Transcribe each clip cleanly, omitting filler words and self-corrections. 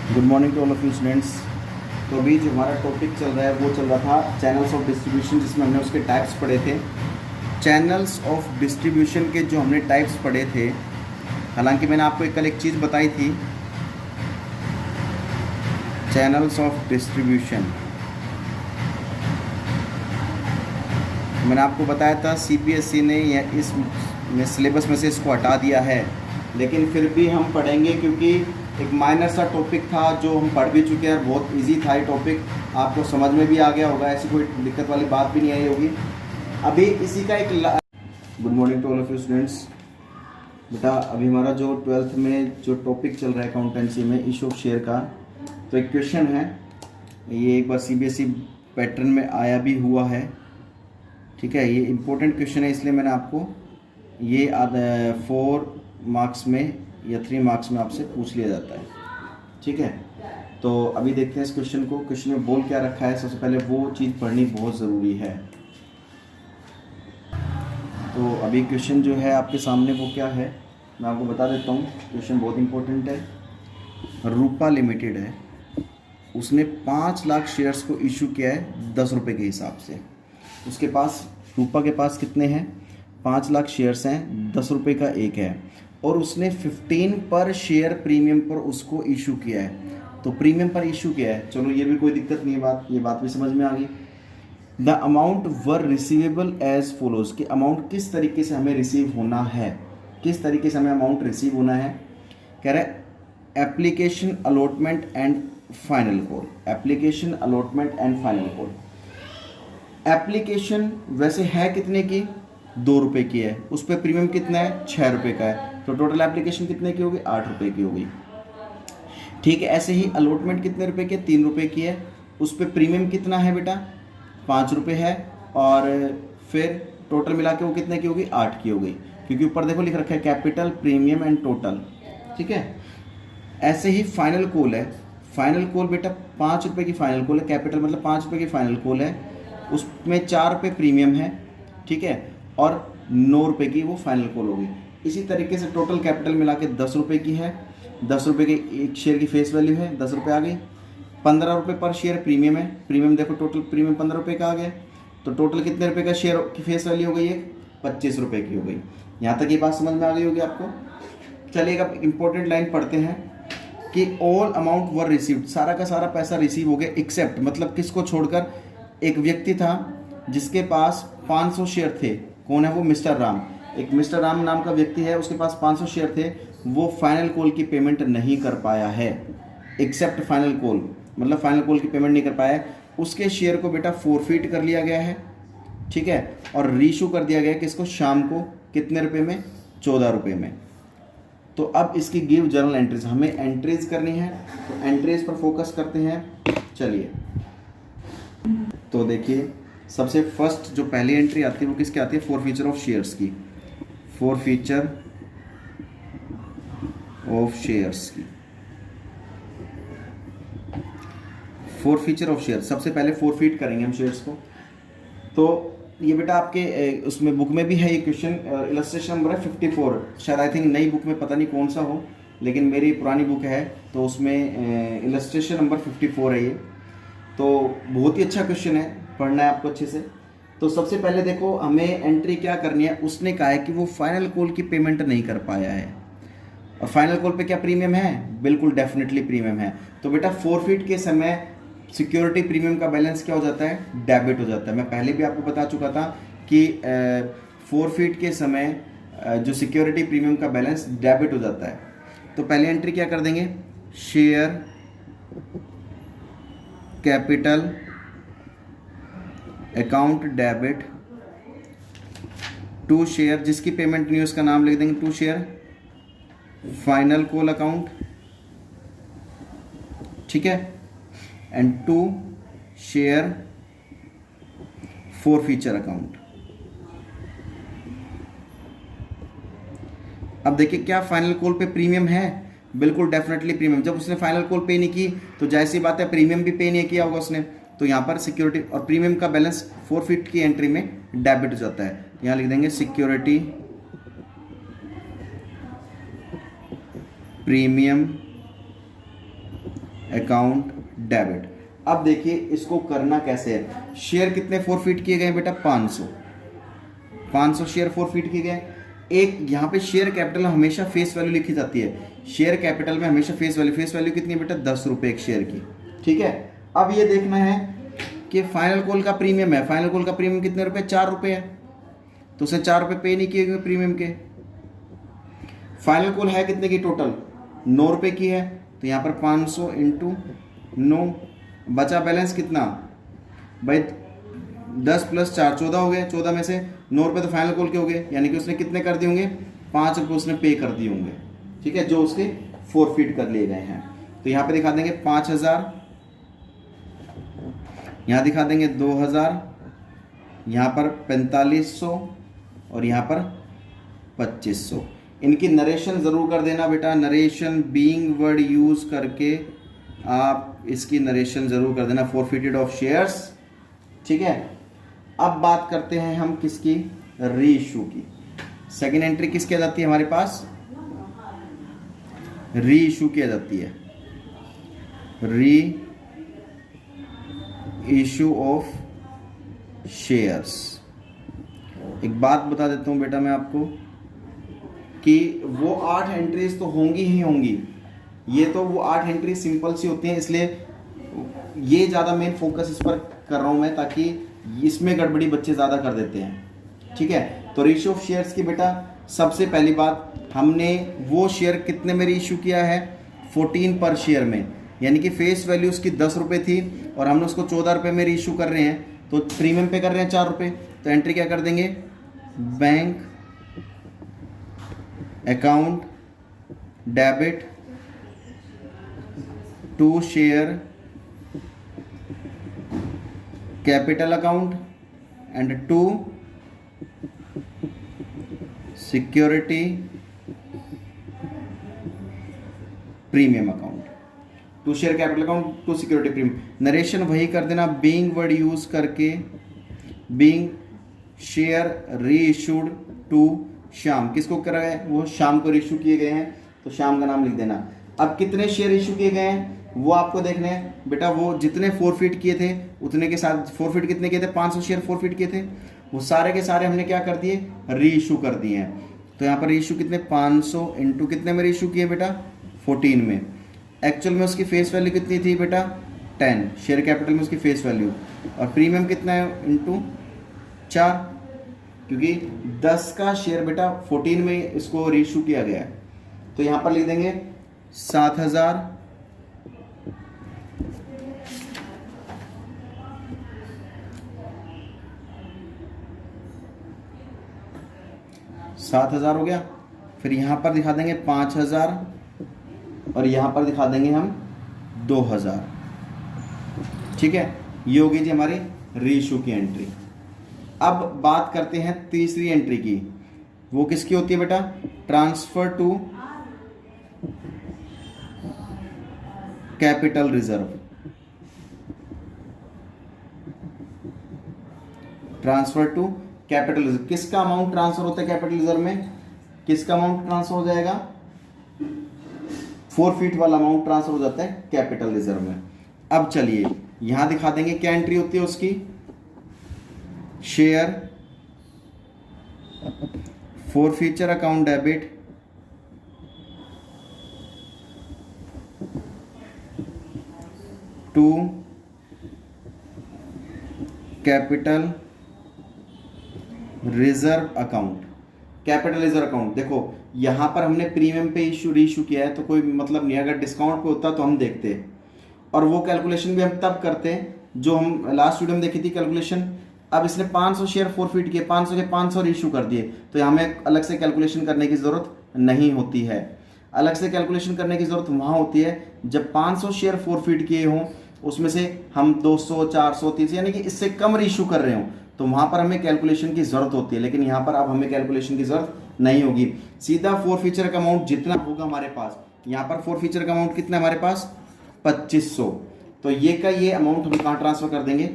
Good morning to all of you students. तो अभी जो हमारा टॉपिक चल रहा है वो चल रहा था चैनल्स ऑफ डिस्ट्रीब्यूशन, जिसमें हमने उसके टाइप्स पढ़े थे। चैनल्स ऑफ डिस्ट्रीब्यूशन के जो हमने टाइप्स पढ़े थे, हालांकि मैंने आपको कल एक चीज़ बताई थी, चैनल्स ऑफ डिस्ट्रीब्यूशन मैंने आपको बताया था सीबीएसई ने इस सिलेबस में से इसको हटा दिया है, लेकिन फिर भी हम पढ़ेंगे क्योंकि एक माइनर सा टॉपिक था जो हम पढ़ भी चुके हैं। बहुत इजी था ये टॉपिक, आपको समझ में भी आ गया होगा, ऐसी कोई दिक्कत वाली बात भी नहीं आई होगी। अभी इसी का एक good morning to all of you students. बेटा अभी हमारा जो 12th में जो टॉपिक चल रहा है अकाउंटेंसी में, इशू ऑफ शेयर का, तो एक क्वेश्चन है, ये एक बार सीबीएसई पैटर्न में आया भी हुआ है। ठीक है, ये इम्पोर्टेंट क्वेश्चन है, इसलिए मैंने आपको ये 4 मार्क्स में या 3 मार्क्स में आपसे पूछ लिया जाता है। ठीक है, तो अभी देखते हैं इस क्वेश्चन को। क्वेश्चन में बोल क्या रखा है, सबसे पहले वो चीज़ पढ़नी बहुत ज़रूरी है। तो अभी क्वेश्चन जो है आपके सामने वो क्या है, मैं आपको बता देता हूँ। क्वेश्चन बहुत इंपॉर्टेंट है। रूपा लिमिटेड है, उसने 5 लाख शेयर्स को इशू किया है 10 रुपये के हिसाब से। उसके पास, रूपा के पास कितने हैं, 5 लाख शेयर्स हैं, 10 रुपये का एक है, और उसने 15 पर शेयर प्रीमियम पर उसको इशू किया है। तो प्रीमियम पर इशू किया है, चलो ये भी कोई दिक्कत नहीं है, ये बात भी समझ में आ गई। The amount were receivable as follows, कि अमाउंट किस तरीके से हमें रिसीव होना है, किस तरीके से हमें अमाउंट रिसीव होना है। कह रहा है application allotment and final call, application allotment and final call. Application वैसे है कितने की, 2 रुपये की है, उस पर प्रीमियम कितना है, 6 रुपये का है, तो टोटल एप्लीकेशन कितने की होगी, 8 रुपये की होगी। ठीक है, ऐसे ही अलॉटमेंट कितने रुपए की है, 3 रुपये की है, उस पर प्रीमियम कितना है बेटा, 5 रुपये है, और फिर टोटल मिला के वो कितने की होगी, 8 की हो गई, क्योंकि ऊपर देखो लिख रखा है कैपिटल, प्रीमियम एंड टोटल। ठीक है, ऐसे ही फाइनल कॉल है, फाइनल कॉल बेटा 5 रुपये की फाइनल कॉल है, कैपिटल मतलब 5 रुपये की फाइनल कॉल है, उसमें 4 रुपये प्रीमियम है। ठीक है, और 9 रुपये की वो फाइनल कॉल होगी। इसी तरीके से टोटल कैपिटल मिला के 10 रुपये की है, 10 रुपये की एक शेयर की फेस वैल्यू है, 10 रुपये आ गई। 15 रुपये पर शेयर प्रीमियम है, प्रीमियम देखो टोटल प्रीमियम 15 रुपये का आ गया, तो टोटल कितने रुपये का शेयर की फेस वैल्यू हो गई है, 25 रुपये की हो गई। यहाँ तक ये बात समझ में आ गई होगी आपको। चलिए अब इंपॉर्टेंट लाइन पढ़ते हैं कि ऑल अमाउंट वर रिसीव्ड, सारा का सारा पैसा रिसीव हो गया, एक्सेप्ट मतलब किसको छोड़कर, एक व्यक्ति था जिसके पास 500 शेयर थे। कौन है वो, मिस्टर राम। एक मिस्टर राम नाम का व्यक्ति है, उसके पास 500 शेयर थे, वो फाइनल कॉल की पेमेंट नहीं कर पाया है। एक्सेप्ट फाइनल कॉल मतलब फाइनल कॉल की पेमेंट नहीं कर पाया है, उसके शेयर को बेटा फोरफीट कर लिया गया है। ठीक है, और रीशू कर दिया गया है किसको, शाम को, कितने रुपए में, 14 रुपये में। तो अब इसकी गिव जर्नल एंट्रीज, हमें एंट्रीज करनी है, तो एंट्रीज पर फोकस करते हैं। चलिए तो देखिए, सबसे फर्स्ट जो पहली एंट्री आती है वो किसकी आती है, फॉरफीचर ऑफ शेयर्स की, फॉरफीचर ऑफ शेयर्स की, फॉरफीचर ऑफ शेयर। सबसे पहले फॉरफीट करेंगे हम शेयर्स को। तो ये बेटा आपके उसमें बुक में भी है ये क्वेश्चन, इलस्ट्रेशन नंबर है 54, शायद आई थिंक नई बुक में पता नहीं कौन सा हो, लेकिन मेरी पुरानी बुक है तो उसमें इलस्ट्रेशन नंबर 54 है ये। तो बहुत ही अच्छा क्वेश्चन है, पढ़ना है आपको अच्छे से। तो सबसे पहले देखो हमें एंट्री क्या करनी है, उसने कहा है कि वो फाइनल कॉल की पेमेंट नहीं कर पाया है, और फाइनल कॉल पे क्या प्रीमियम है, बिल्कुल डेफिनेटली प्रीमियम है। तो बेटा फोरफीट के समय सिक्योरिटी प्रीमियम का बैलेंस क्या हो जाता है, डेबिट हो जाता है। मैं पहले भी आपको बता चुका था कि फोरफीट के समय जो सिक्योरिटी प्रीमियम का बैलेंस डेबिट हो जाता है। तो पहली एंट्री क्या कर देंगे, share capital account debit to share, जिसकी पेमेंट नहीं उसका नाम लिख देंगे, to share final call account. ठीक है, and to share forfeiture account. अब देखिए क्या फाइनल कॉल पे प्रीमियम है, बिल्कुल डेफिनेटली प्रीमियम। जब उसने फाइनल कॉल पे नहीं की तो जाहिर सी बात है प्रीमियम भी पे नहीं किया होगा उसने, तो यहाँ पर सिक्योरिटी और प्रीमियम का बैलेंस फोरफीट की एंट्री में डेबिट हो जाता है। यहाँ लिख देंगे सिक्योरिटी प्रीमियम अकाउंट डेबिट। अब देखिए इसको करना कैसे है। शेयर कितने फॉरफिट किए गए बेटा? 500 शेयर फॉरफिट किए गए। एक यहाँ पे शेयर कैपिटल हमेशा फेस वैल्यू लिखी जाती है। शेयर कैपिटल में हमेशा फेस वैल्यू कितनी है बेटा? 10 रुपये एक शेयर की। ठीक है, अब ये देखना है कि फाइनल कॉल का प्रीमियम है। फाइनल कॉल का प्रीमियम कितने रुपए? 4 रुपये है, तो उसे 4 रुपये पे नहीं किए गए प्रीमियम के। फाइनल कॉल है कितने की? टोटल 9 रुपये की है, तो यहाँ पर 500 इंटू 9, बचा बैलेंस कितना भाई? 10 + 4 14 हो गए। 14 में से 9 रुपये तो फाइनल कॉल के हो गए, यानी कि उसने कितने कर दिए होंगे? 5 रुपये उसने पे कर दिए होंगे। ठीक है, जो उसके फॉरफिट कर लिए गए हैं। तो यहाँ पे दिखा देंगे 5000, यहाँ दिखा देंगे 2000, यहाँ पर 4500 और यहाँ पर 2500। इनकी नरेशन ज़रूर कर देना बेटा। नरेशन बीइंग वर्ड यूज़ करके आप इसकी नरेशन ज़रूर कर देना, फॉरफिटेड ऑफ शेयर्स। ठीक है, अब बात करते हैं हम किसकी? री इशू की। सेकेंड एंट्री किसकी आ जाती है हमारे पास? री इशू की आ जाती है। री इशू ऑफ शेयर्स। एक बात बता देता हूं बेटा मैं आपको कि वो 8 एंट्रीज तो होंगी ही होंगी। ये तो वो 8 एंट्री सिंपल सी होती हैं, इसलिए ये ज़्यादा मेन फोकस इस पर कर रहा हूं मैं, ताकि इसमें गड़बड़ी बच्चे ज़्यादा कर देते हैं। ठीक है, तो रेशियो ऑफ शेयर्स की बेटा सबसे पहली बात, हमने वो शेयर कितने में रीइशू किया है? 14 पर शेयर में, यानी कि फेस वैल्यू उसकी 10 रुपये थी और हमने उसको 14 रुपये में रीइशू कर रहे हैं, तो प्रीमियम पे कर रहे हैं 4 रुपये। तो एंट्री क्या कर देंगे? Bank account debit to share capital account and to security premium account. To share capital account, to security premium. Narration वही कर देना बीइंग वर्ड यूज करके, being share reissued to Shyam. किसको करा है? वो श्याम को इशू किए गए हैं, तो श्याम का नाम लिख देना। अब कितने शेयर इशू किए गए हैं वो आपको देखने हैं बेटा। वो जितने फॉरफिट किए थे उतने के साथ, फॉरफिट कितने किए थे? 500 शेयर फॉरफिट किए थे, वो सारे के सारे हमने क्या कर दिए? री इशू कर दिए हैं। तो यहाँ पर री इशू कितने? 500 इंटू कितने में री इशू किए बेटा? 14 में। एक्चुअल में उसकी फेस वैल्यू कितनी थी बेटा? 10। शेयर कैपिटल में उसकी फेस वैल्यू, और प्रीमियम कितना है? इंटू 4, क्योंकि 10 का शेयर बेटा 14 में इसको री इशू किया गया है। तो यहाँ पर लिख देंगे 7000 7,000 हो गया। फिर यहाँ पर दिखा देंगे 5,000 और यहाँ पर दिखा देंगे हम 2,000। ठीक है, ये होगी जी हमारी रीइशू की एंट्री। अब बात करते हैं तीसरी एंट्री की। वो किसकी होती है बेटा? Transfer to capital reserve. Transfer to capital reserve. किसका अमाउंट ट्रांसफर होता है कैपिटल रिजर्व में? किसका अमाउंट ट्रांसफर हो जाएगा? फॉरफिट वाला अमाउंट ट्रांसफर हो जाता है कैपिटल रिजर्व में। अब चलिए यहां दिखा देंगे क्या एंट्री होती है उसकी। Share forfeiture account debit to capital reserve account. Capital reserve account, देखो यहां पर हमने प्रीमियम पे रीइशू किया है तो कोई मतलब नहीं, अगर डिस्काउंट पे होता तो हम देखते हैं, और वो कैलकुलेशन भी हम तब करते हैं जो हम लास्ट वीडियो में देखी थी कैलकुलेशन। अब इसने 500 शेयर फॉरफिट किए, 500 के 500 रीइशू कर दिए, तो हमें अलग से कैलकुलेशन करने की जरूरत नहीं होती है। अलग से कैलकुलेशन करने की जरूरत वहां होती है जब 500 शेयर फॉरफिट किए हों, उसमें से हम 200, 400, 300 यानी कि इससे कम रीइशू कर रहे हों, तो वहां पर हमें कैलकुलेशन की जरूरत होती है। लेकिन यहां पर अब हमें कैलकुलेशन की जरूरत नहीं होगी। सीधा फॉरफीचर का अमाउंट जितना होगा हमारे पास, यहां पर फॉरफीचर का अमाउंट कितना है हमारे पास? 2500। तो ये का ये अमाउंट हम कहां ट्रांसफर कर देंगे?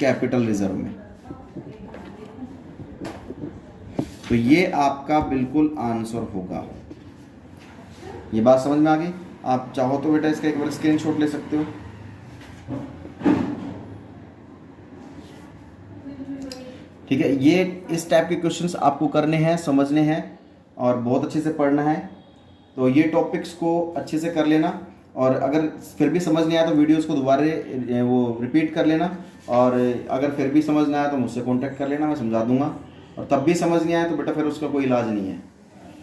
कैपिटल रिजर्व में। तो ये आपका बिल्कुल आंसर होगा। ये बात समझ में आ गई? आप चाहो तो बेटा इसका एक बार स्क्रीनशॉट ले सकते हो। ठीक है, ये इस टाइप के क्वेश्चंस आपको करने हैं, समझने हैं और बहुत अच्छे से पढ़ना है। तो ये टॉपिक्स को अच्छे से कर लेना, और अगर फिर भी समझ नहीं आया तो वीडियोस को दोबारा वो रिपीट कर लेना, और अगर फिर भी समझ नहीं आया तो मुझसे कांटेक्ट कर लेना, मैं समझा दूंगा। और तब भी समझ नहीं आया तो बेटा फिर उसका कोई इलाज नहीं है।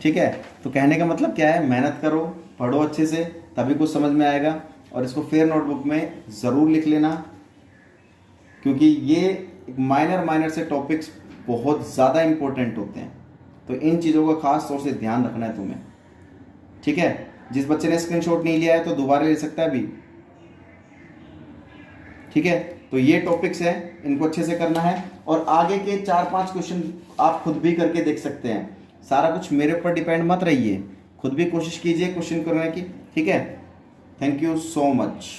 ठीक है, तो कहने का मतलब क्या है, मेहनत करो, पढ़ो अच्छे से, तभी कुछ समझ में आएगा। और इसको फेयर नोटबुक में ज़रूर लिख लेना, क्योंकि ये माइनर से टॉपिक्स बहुत ज़्यादा इंपॉर्टेंट होते हैं। तो इन चीज़ों का खास तौर से ध्यान रखना है तुम्हें। ठीक है, जिस बच्चे ने स्क्रीनशॉट नहीं लिया है तो दोबारा ले सकता है अभी। ठीक है, तो ये टॉपिक्स है, इनको अच्छे से करना है। और आगे के 4-5 क्वेश्चन आप खुद भी करके देख सकते हैं। सारा कुछ मेरे ऊपर डिपेंड मत रहिए, खुद भी कोशिश कीजिए क्वेश्चन करने की। ठीक है, थैंक यू सो मच।